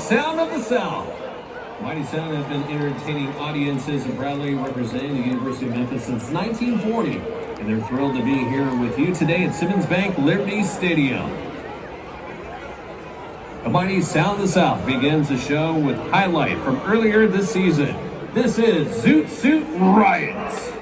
Sound of the South. Mighty Sound have been entertaining audiences in Raleigh, representing the University of Memphis since 1940, and they're thrilled to be here with you today at Simmons Bank Liberty Stadium. The Mighty Sound of the South begins the show with highlight from earlier this season. This is Zoot Suit Riots.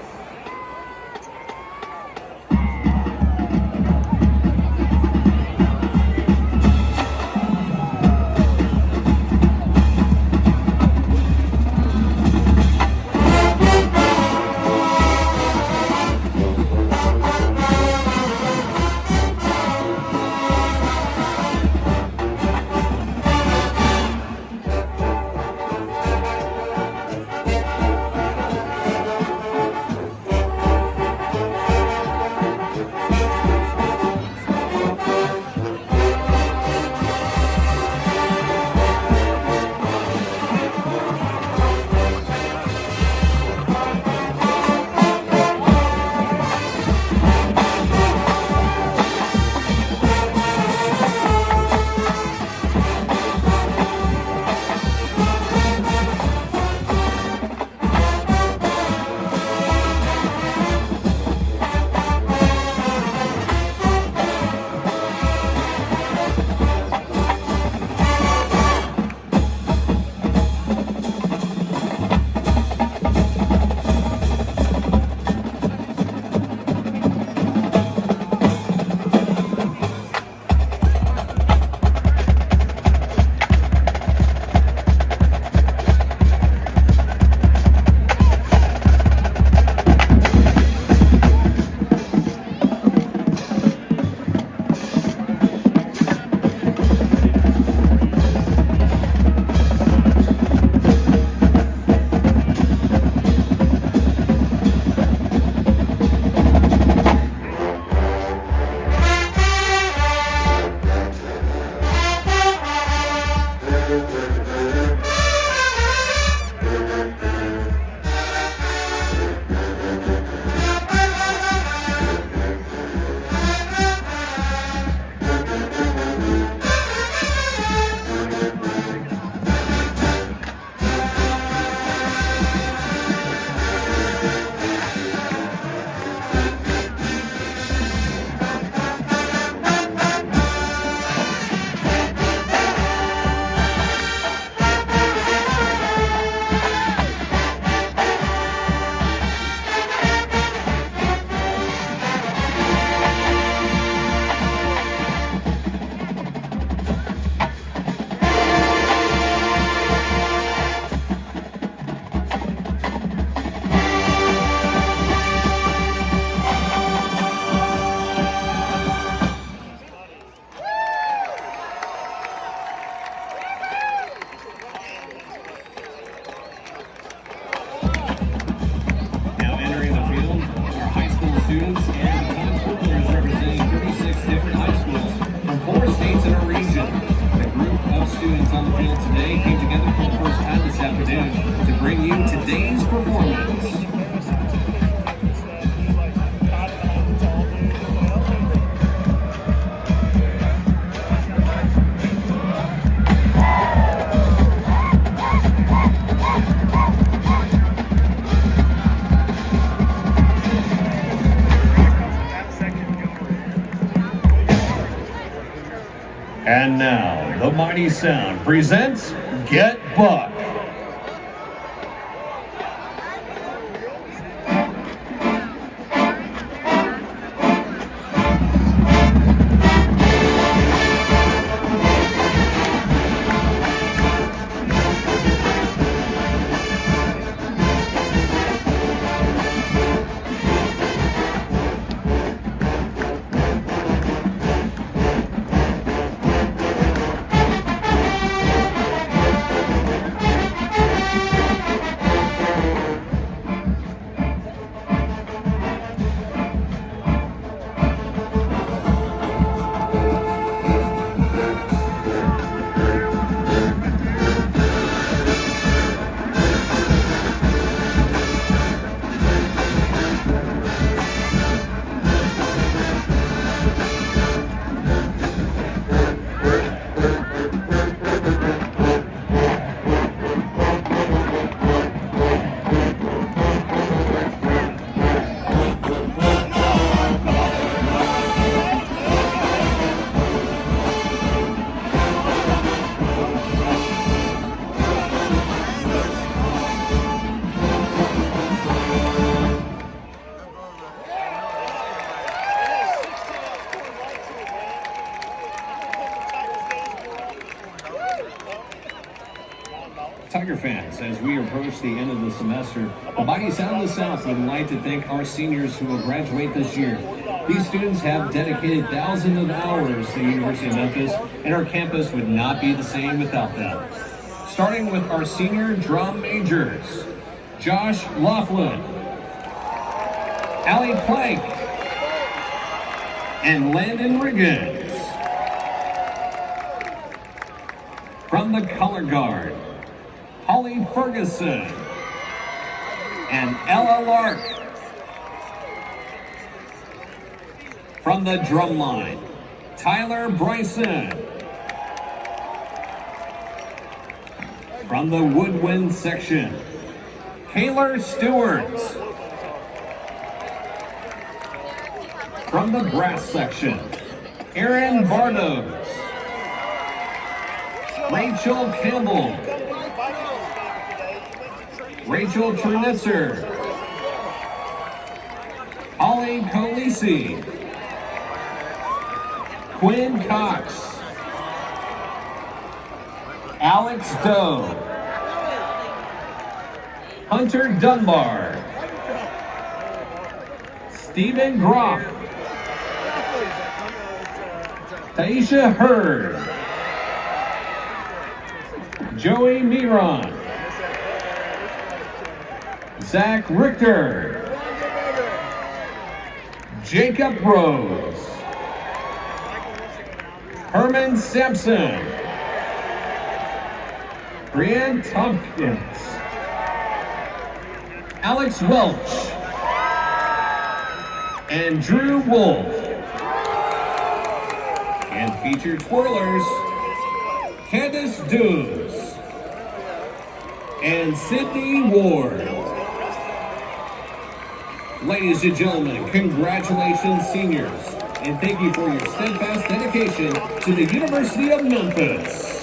Students and controllers representing 36 different high schools from 4 states in our region. The group of students on the field today came together for the first time this afternoon to bring you today's performance. And now, the Mighty Sound presents Get Buck. Tiger fans, as we approach the end of the semester, the Mighty Sound of the South would like to thank our seniors who will graduate this year. These students have dedicated thousands of hours to the University of Memphis, and our campus would not be the same without them. Starting with our senior drum majors, Josh Laughlin, Allie Plank, and Landon Riggins. From the color guard, Holly Ferguson and Ella Lark. From the drum line, Tyler Bryson. From the woodwind section, Kaylor Stewart. From the brass section, Aaron Bardos. Rachel Campbell, Rachel Trinitzer, Holly Colisi, Quinn Cox, Alex Doe, Hunter Dunbar, Stephen Groff, Taisha Hurd, Joey Miron, Zach Richter, Jacob Rose, Herman Sampson, Brianne Tompkins, Alex Welch, and Drew Wolf. And featured twirlers, Candace Dooms and Sydney Ward. Ladies and gentlemen, congratulations, seniors, and thank you for your steadfast dedication to the University of Memphis.